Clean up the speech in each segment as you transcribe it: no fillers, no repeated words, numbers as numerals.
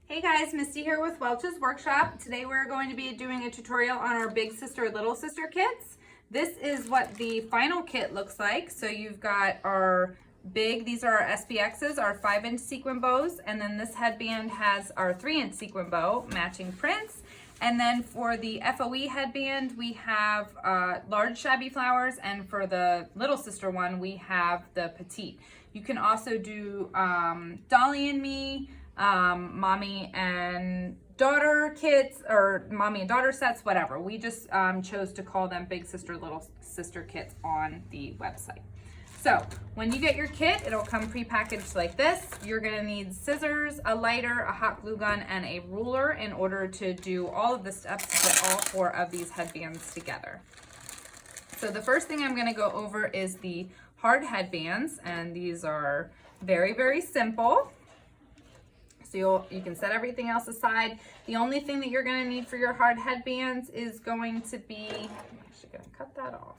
Hey guys, Misty here with Welch's Workshop. Today we're going to be doing a tutorial on our big sister, little sister kits. This is what the final kit looks like. So you've got our these are our SPXs, our 5-inch sequin bows, and then this headband has our 3-inch sequin bow, matching prints. And then for the FOE headband, we have large shabby flowers, and for the little sister one, we have the petite. You can also do Dolly and Me, mommy and daughter kits, or mommy and daughter sets, whatever. We just chose to call them big sister, little sister kits on the website. So when you get your kit, it'll come pre-packaged like this. You're gonna need scissors, a lighter, a hot glue gun, and a ruler in order to do all of the steps to put all 4 of these headbands together. So the first thing I'm gonna go over is the hard headbands, and these are very, very simple. So you can set everything else aside. The only thing that you're gonna need for your hard headbands is going to be, I'm actually gonna cut that off.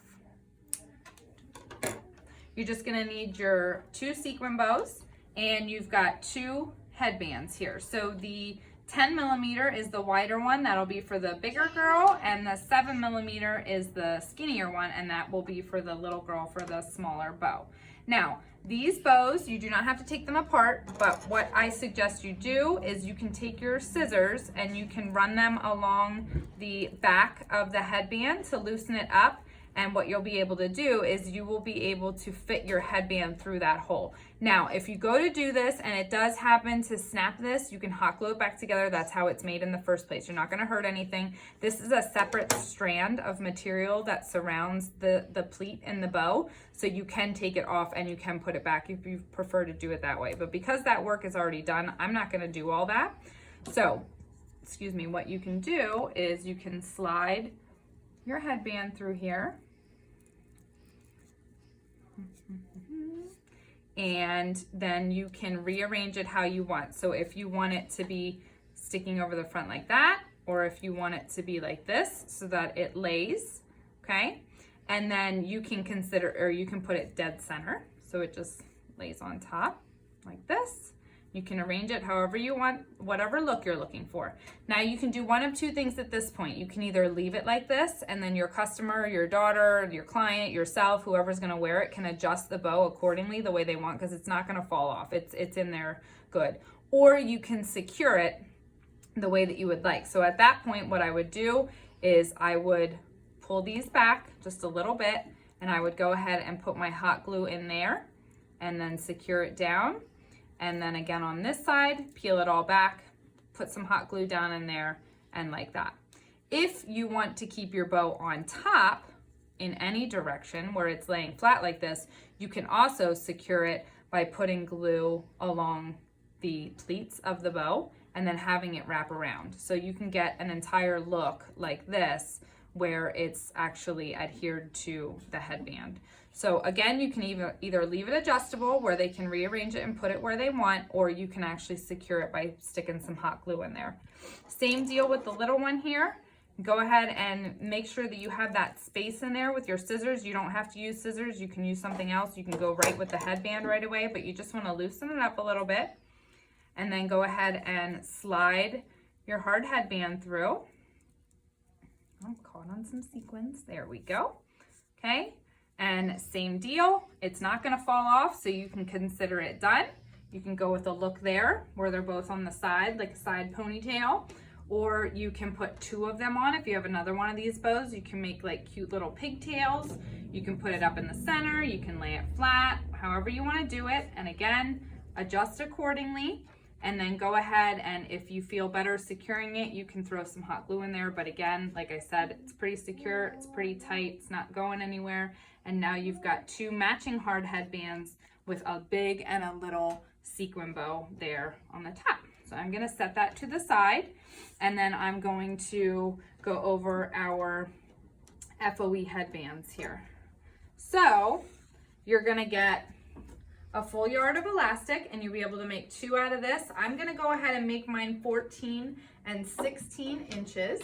You're just gonna need your 2 sequin bows, and you've got 2 headbands here. So the 10mm is the wider one, that'll be for the bigger girl, and the 7mm is the skinnier one, and that will be for the little girl for the smaller bow. Now, these bows, you do not have to take them apart, but what I suggest you do is you can take your scissors and you can run them along the back of the headband to loosen it up. And what you'll be able to do is you will be able to fit your headband through that hole. Now, if you go to do this and it does happen to snap this, you can hot glue it back together. That's how it's made in the first place. You're not gonna hurt anything. This is a separate strand of material that surrounds the pleat in the bow. So you can take it off and you can put it back if you prefer to do it that way. But because that work is already done, I'm not gonna do all that. So, excuse me, what you can do is you can slide your headband through here. And then you can rearrange it how you want. So if you want it to be sticking over the front like that, or if you want it to be like this so that it lays, okay? And then you can consider, or you can put it dead center. So it just lays on top like this. You can arrange it however you want, whatever look you're looking for. Now you can do one of 2 things at this point. You can either leave it like this, and then your customer, your daughter, your client, yourself, whoever's gonna wear it can adjust the bow accordingly the way they want, because it's not gonna fall off. It's in there good. Or you can secure it the way that you would like. So at that point, what I would do is I would pull these back just a little bit, and I would go ahead and put my hot glue in there and then secure it down. And then again on this side, peel it all back, put some hot glue down in there, and like that. If you want to keep your bow on top in any direction where it's laying flat like this, you can also secure it by putting glue along the pleats of the bow and then having it wrap around. So you can get an entire look like this where it's actually adhered to the headband. So again, you can either leave it adjustable where they can rearrange it and put it where they want, or you can actually secure it by sticking some hot glue in there. Same deal with the little one here. Go ahead and make sure that you have that space in there with your scissors. You don't have to use scissors. You can use something else. You can go right with the headband right away, but you just want to loosen it up a little bit. And then go ahead and slide your hard headband through. I'm caught on some sequins. There we go. Okay. And same deal, it's not gonna fall off, so you can consider it done. You can go with a look there where they're both on the side, like a side ponytail, or you can put 2 of them on. If you have another one of these bows, you can make like cute little pigtails. You can put it up in the center, you can lay it flat, however you wanna do it. And again, adjust accordingly. And then go ahead, and if you feel better securing it, you can throw some hot glue in there. But again, like I said, it's pretty secure, it's pretty tight, it's not going anywhere. And now you've got 2 matching hard headbands with a big and a little sequin bow there on the top. So I'm gonna set that to the side, and then I'm going to go over our FOE headbands here. So you're gonna get a full yard of elastic, and you'll be able to make 2 out of this. I'm gonna go ahead and make mine 14 and 16 inches.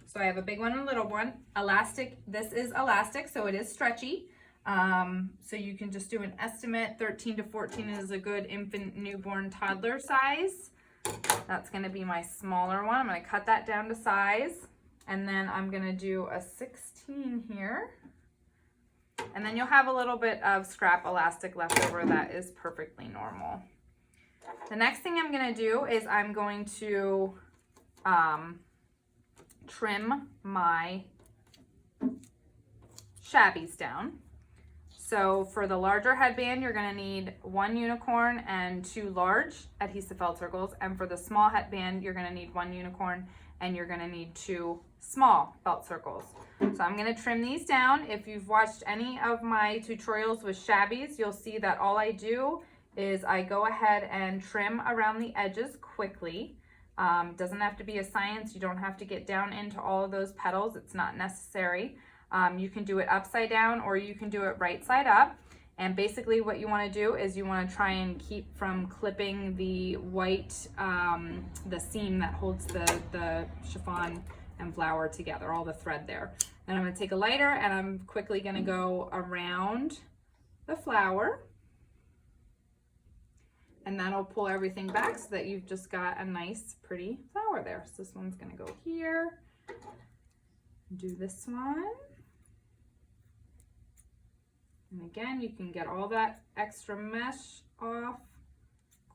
So I have a big one and a little one. Elastic, this is elastic, so it is stretchy. So you can just do an estimate. 13 to 14 is a good infant, newborn, toddler size. That's gonna be my smaller one. I'm gonna cut that down to size, and then I'm gonna do a 16 here. And then you'll have a little bit of scrap elastic left over. That is perfectly normal. The next thing I'm gonna do is I'm going to trim my shabbies down. So for the larger headband, you're gonna need 1 unicorn and 2 large adhesive felt circles. And for the small headband, you're gonna need 1 unicorn and you're gonna need 2 small felt circles. So I'm gonna trim these down. If you've watched any of my tutorials with shabbies, you'll see that all I do is I go ahead and trim around the edges quickly. Doesn't have to be a science. You don't have to get down into all of those petals. It's not necessary. You can do it upside down or you can do it right side up. And basically what you want to do is you want to try and keep from clipping the white, the seam that holds the chiffon and flower together, all the thread there. And I'm going to take a lighter and I'm quickly going to go around the flower. And that'll pull everything back so that you've just got a nice, pretty flower there. So this one's going to go here. Do this one. And again, you can get all that extra mesh off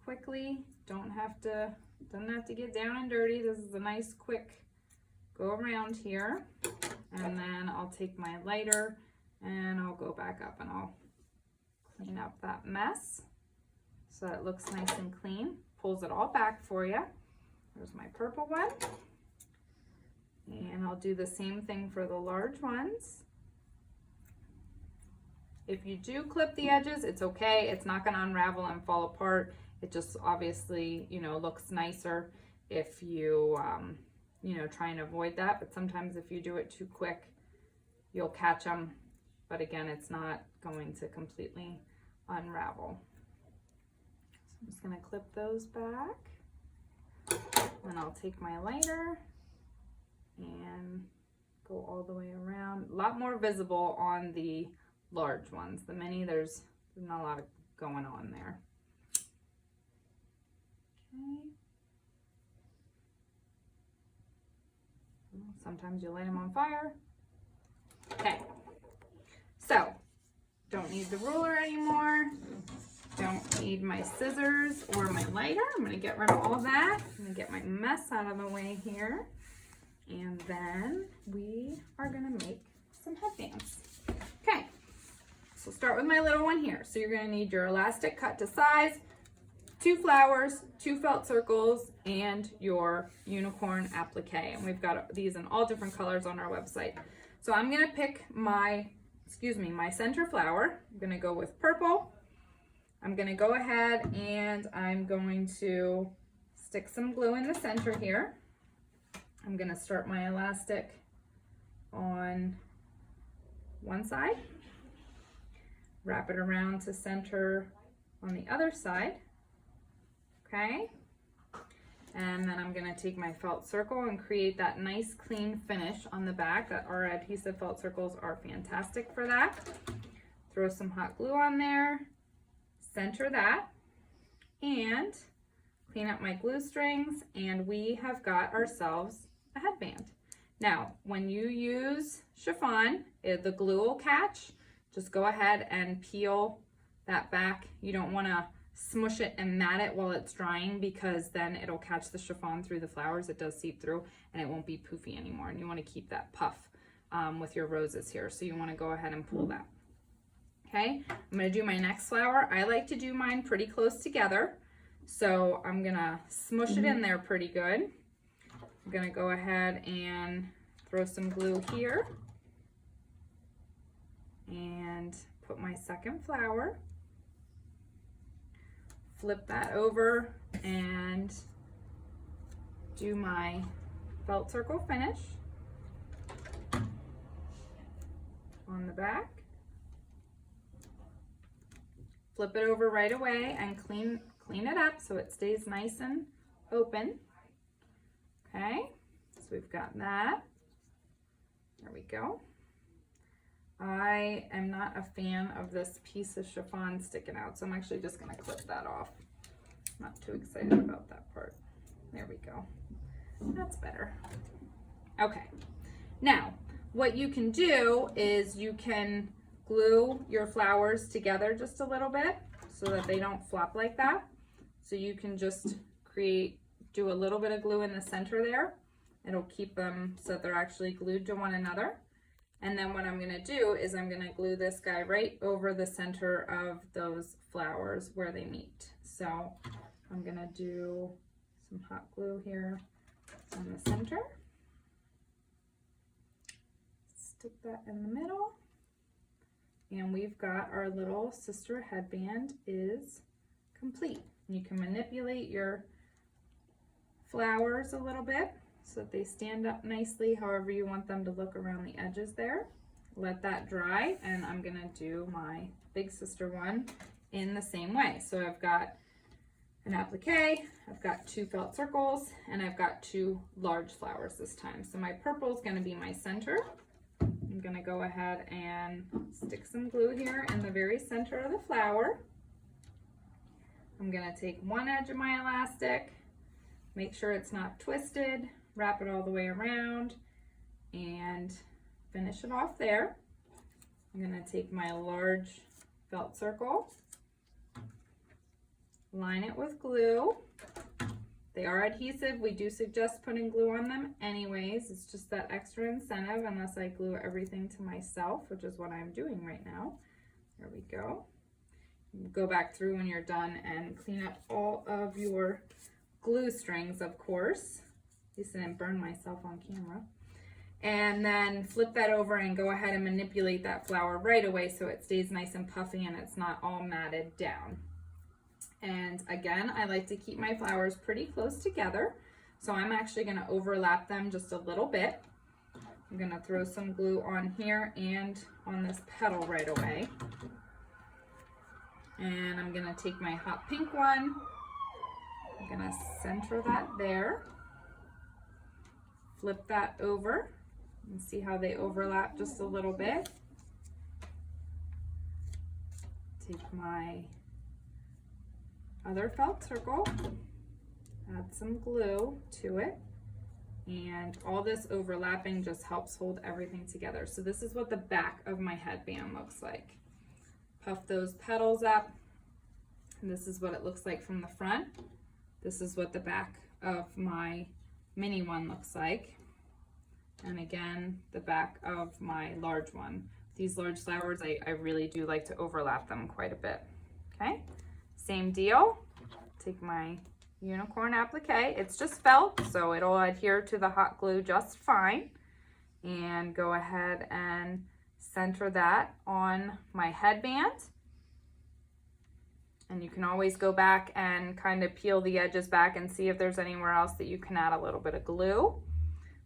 quickly. Doesn't have to get down and dirty. This is a nice quick go around here. And then I'll take my lighter and I'll go back up and I'll clean up that mess so that it looks nice and clean. Pulls it all back for you. There's my purple one. And I'll do the same thing for the large ones. If you do clip the edges, it's okay. It's not going to unravel and fall apart. It just obviously, you know, looks nicer if you, you know, try and avoid that. But sometimes if you do it too quick, you'll catch them. But again, it's not going to completely unravel. So I'm just going to clip those back. And I'll take my lighter and go all the way around. A lot more visible on the large ones. The mini, there's not a lot going on there. Okay. Sometimes you light them on fire. Okay. So, don't need the ruler anymore. Don't need my scissors or my lighter. I'm going to get rid of all of that. I'm going to get my mess out of the way here. And then we are going to make some headbands. Okay. So start with my little one here. So you're going to need your elastic cut to size, 2 flowers, 2 felt circles, and your unicorn applique. And we've got these in all different colors on our website. So I'm going to pick my center flower. I'm going to go with purple. I'm going to go ahead and I'm going to stick some glue in the center here. I'm going to start my elastic on one side, wrap it around to center on the other side, okay? And then I'm going to take my felt circle and create that nice clean finish on the back. That our adhesive felt circles are fantastic for that. Throw some hot glue on there, center that, and clean up my glue strings, and we have got ourselves a headband. Now, when you use chiffon, the glue will catch. Just go ahead and peel that back. You don't want to smush it and mat it while it's drying, because then it'll catch the chiffon through the flowers. It does seep through and it won't be poofy anymore. And you want to keep that puff with your roses here. So you want to go ahead and pull that. Okay, I'm going to do my next flower. I like to do mine pretty close together. So I'm going to smush it in there pretty good. I'm going to go ahead and throw some glue here and put my second flower. Flip that over and do my felt circle finish on the back. Flip it over right away and clean it up so it stays nice and open. Okay, so we've got that. There we go. I am not a fan of this piece of chiffon sticking out, so I'm actually just going to clip that off. Not too excited about that part. There we go. That's better. Okay. Now, what you can do is you can glue your flowers together just a little bit so that they don't flop like that. So you can just do a little bit of glue in the center there. It'll keep them so that they're actually glued to one another. And then what I'm going to do is I'm going to glue this guy right over the center of those flowers where they meet. So I'm going to do some hot glue here on the center. Stick that in the middle. And we've got our little sister headband is complete. You can manipulate your flowers a little bit so that they stand up nicely however you want them to look around the edges there. Let that dry, and I'm gonna do my big sister one in the same way. So I've got an applique, I've got 2 felt circles, and I've got 2 large flowers this time. So my purple is gonna be my center. I'm gonna go ahead and stick some glue here in the very center of the flower. I'm gonna take one edge of my elastic, make sure it's not twisted, wrap it all the way around, and finish it off there. I'm gonna take my large felt circle, line it with glue. They are adhesive. We do suggest putting glue on them anyways. It's just that extra incentive unless I glue everything to myself, which is what I'm doing right now. There we go. Go back through when you're done and clean up all of your glue strings, of course. At least I didn't burn myself on camera. And then flip that over and go ahead and manipulate that flower right away so it stays nice and puffy and it's not all matted down. And again, I like to keep my flowers pretty close together. So I'm actually gonna overlap them just a little bit. I'm gonna throw some glue on here and on this petal right away. And I'm gonna take my hot pink one. I'm gonna center that there. Flip that over and see how they overlap just a little bit. Take my other felt circle, add some glue to it, and all this overlapping just helps hold everything together. So this is what the back of my headband looks like. Puff those petals up, and this is what it looks like from the front. This is what the back of my mini one looks like. And again, the back of my large one. These large flowers, I really do like to overlap them quite a bit. Okay, same deal. Take my unicorn applique. It's just felt, so it'll adhere to the hot glue just fine. And go ahead and center that on my headband. And you can always go back and kind of peel the edges back and see if there's anywhere else that you can add a little bit of glue.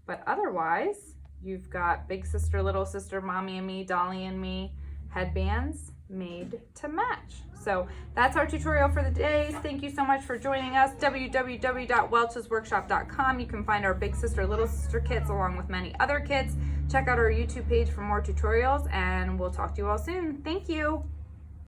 But otherwise, you've got big sister, little sister, mommy and me, Dolly and me headbands made to match. So that's our tutorial for the day. Thank you so much for joining us. www.welchesworkshop.com. You can find our big sister, little sister kits along with many other kits. Check out our YouTube page for more tutorials, and we'll talk to you all soon. Thank you.